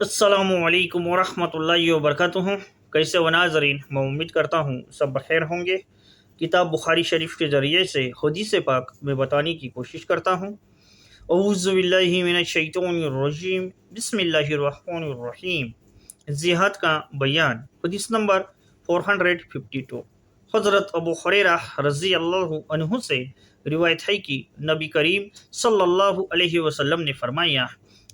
अस्सलामुअलैकुम वरहमतुल्लाहि वबरकातुहू। कैसे व नाज़रीन, मैं उम्मीद करता हूँ सब बखैर होंगे। किताब बुखारी शरीफ के ज़रिए से हदीस पाक में बताने की कोशिश करता हूँ। औज़ु बिल्लाहि मिनश शैतानिर रजीम, बिस्मिल्लाहिर रहमानिर रहीम। जिहाद का बयान। हदीस नंबर 452। हज़रत अबू हुरैरा रज़ी अल्लाह अन्हु से रिवायत है कि नबी करीम सल्लल्लाहु अलैहि वसल्लम ने फरमाया,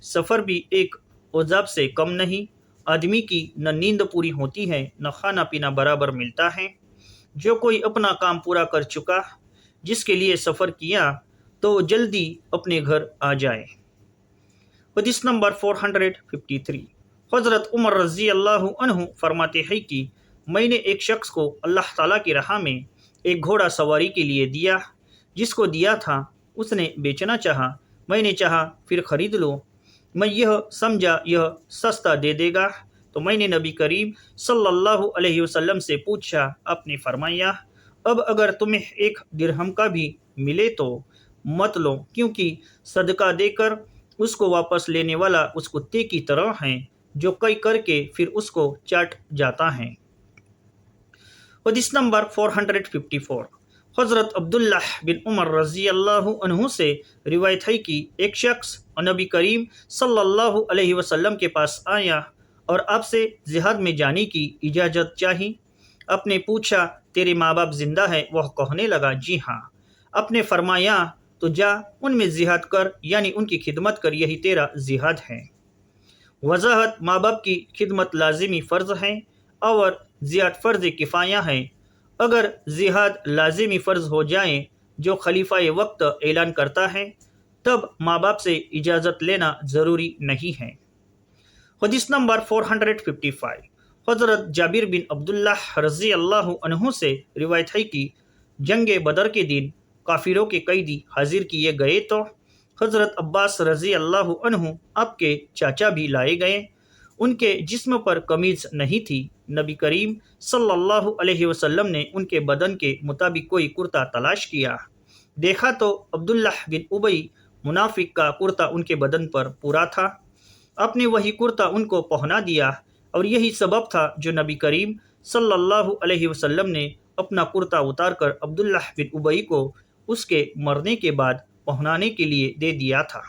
सफ़र भी एक औजाब से कम नहीं। आदमी की न नींद पूरी होती है, न खाना पीना बराबर मिलता है। जो कोई अपना काम पूरा कर चुका जिसके लिए सफ़र किया, तो जल्दी अपने घर आ जाए। हदीस नंबर 453। हज़रत उमर रज़ी अल्लाह अन्हु फरमाते हैं कि मैंने एक शख्स को अल्लाह ताला की राह में एक घोड़ा सवारी के लिए दिया। जिसको दिया था उसने बेचना चाहा। मैंने चाहा फिर खरीद लो। मैं यह समझा यह सस्ता दे देगा, तो मैंने नबी करीम सल्लल्लाहु अलैहि वसल्लम से पूछा। आपने फरमाया, अब अगर तुम्हें एक दिरहम का भी मिले तो मत लो, क्योंकि सदका देकर उसको वापस लेने वाला उस कुत्ते की तरह है जो कई करके फिर उसको चाट जाता है। हदीस नंबर 454। हज़रत अब्दुल्लाह बिन उमर रज़ी अल्लाह अन्हु से रिवायत है कि एक शख्स नबी करीम सल्लल्लाहु अलैहि वसल्लम के पास आया और आपसे जिहाद में जाने की इजाज़त चाही। आपने पूछा, तेरे माँ बाप जिंदा हैं? वह कहने लगा, जी हाँ। आपने फरमाया, तो जा उनमें जिहाद कर, यानी उनकी खिदमत कर, यही तेरा जिहाद है। वजाहत। माँ बाप की खिदमत लाजिमी फ़र्ज़ है और जिहाद फ़र्ज़ किफ़ाया है। अगर जिहाद लाजिमी फ़र्ज़ हो जाए जो खलीफा वक्त ऐलान करता है, तब माँ बाप से इजाज़त लेना ज़रूरी नहीं है। हदीस नंबर 455। हज़रत जाबिर बिन अब्दुल्लाह रज़ी अल्लाह अन्हु से रिवायत है कि जंग बदर के दिन काफिरों के कैदी हाजिर किए गए तो हज़रत अब्बास रज़ी अल्लाह अन्हु आपके चाचा भी लाए गए। उनके जिस्म पर कमीज नहीं थी। नबी करीम सल्लल्लाहु अलैहि वसल्लम ने उनके बदन के मुताबिक कोई कुर्ता तलाश किया। देखा तो अब्दुल्लाह बिन उबई मुनाफिक का कुर्ता उनके बदन पर पूरा था। आपने वही कुर्ता उनको पहना दिया और यही सबब था जो नबी करीम सल्लल्लाहु अलैहि वसल्लम ने अपना कुर्ता उतारकर अब्दुल्लाह बिन उबई को उसके मरने के बाद पहनाने के लिए दे दिया था।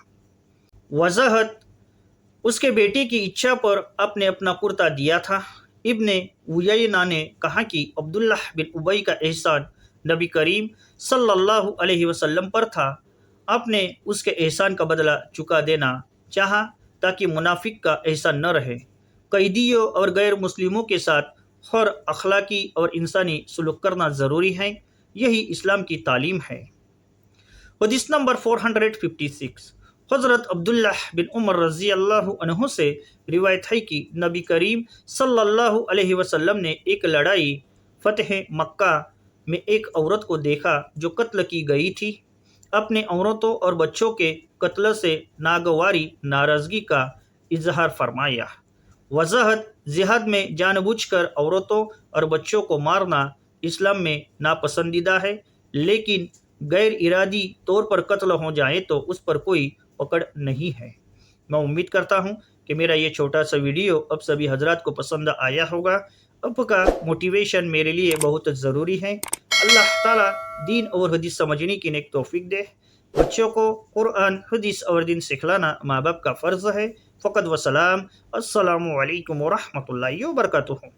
वजाहत। उसके बेटे की इच्छा पर आपने अपना कुर्ता दिया था। इब्ने उयैना ने कहा कि अब्दुल्लाह बिन उबई का एहसान नबी करीम सल्लल्लाहु अलैहि वसल्लम पर था। आपने उसके एहसान का बदला चुका देना चाहा ताकि मुनाफिक का एहसान न रहे। कैदियों और गैर मुस्लिमों के साथ हर अखलाकी और इंसानी सलूक करना ज़रूरी है। यही इस्लाम की तालीम है। हदीस नंबर 456। हज़रत अब्दुल्लाह बिन उमर रज़ी अल्लाह अन्हु से रिवायत है कि नबी करीम सल्लल्लाहु अलैहि वसल्लम ने एक लड़ाई फ़तह मक्का में एक औरत को देखा जो कत्ल की गई थी। अपने औरतों और बच्चों के कत्ल से नागवारी नाराज़गी का इजहार फरमाया। वजाहत। जिहाद में जानबूझकर औरतों और बच्चों को मारना इस्लाम में नापसंदीदा है, लेकिन गैर इरादी तौर पर कत्ल हो जाए तो उस पर कोई पकड़ नहीं है। मैं उम्मीद करता हूँ कि मेरा ये छोटा सा वीडियो अब सभी हजरात को पसंद आया होगा। आपका मोटिवेशन मेरे लिए बहुत ज़रूरी है। अल्लाह ताला दीन और हदीस समझने की नेक तौफीक दे। बच्चों को कुरान, हदीस और दीन सिखलाना माँ बाप का फ़र्ज़ है। फ़कत वसलाम। अस्सलामु अलैकुम वरहमतुल्लाहि वबरकातुहू।